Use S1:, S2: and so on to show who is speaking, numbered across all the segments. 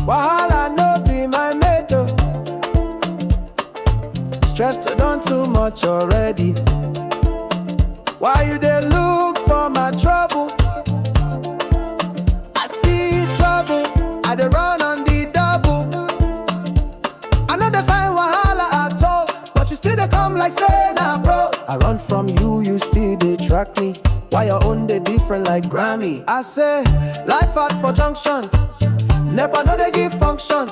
S1: Wahala no be my mate, oh. Stressto done too much already. Why you dey look for my trouble? I see trouble, I dey run on the double. I know they find wahala at all, but you still dey come like say na bro. I run from you, you still dey track me. Why your own dey different like Grammy? I say, life hard for junction, NEPA no dey give function.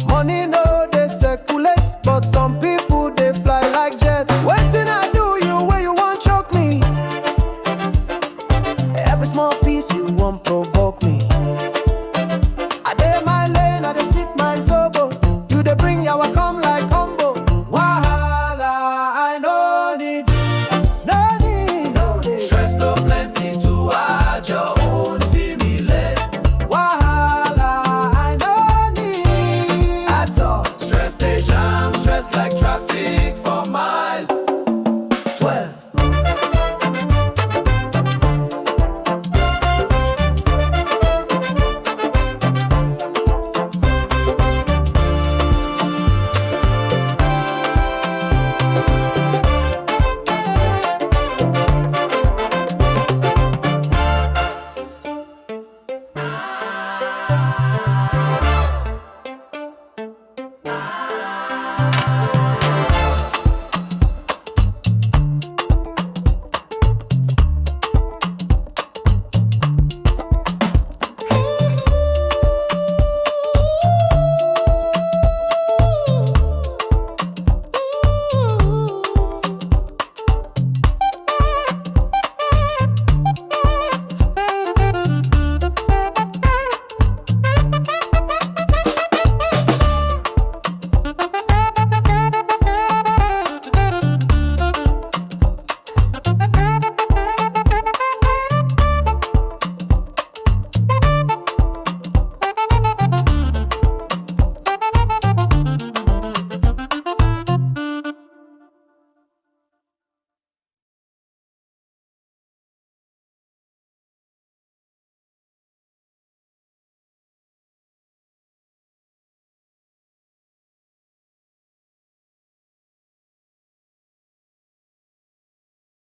S1: Money no dey circulate, but some people dey fly like jet. Wetin I do you where you wan choke me? Every small piece you wan provoke me. I dey my lane, I dey sip my zobo. You dey bring yawa come like combo. Wahala, I no need, no need, no need.
S2: Stressto plenty to hide your own female.
S1: Wahala, I no need at all.
S2: Stress dey jam, stress like traffic for mile 12.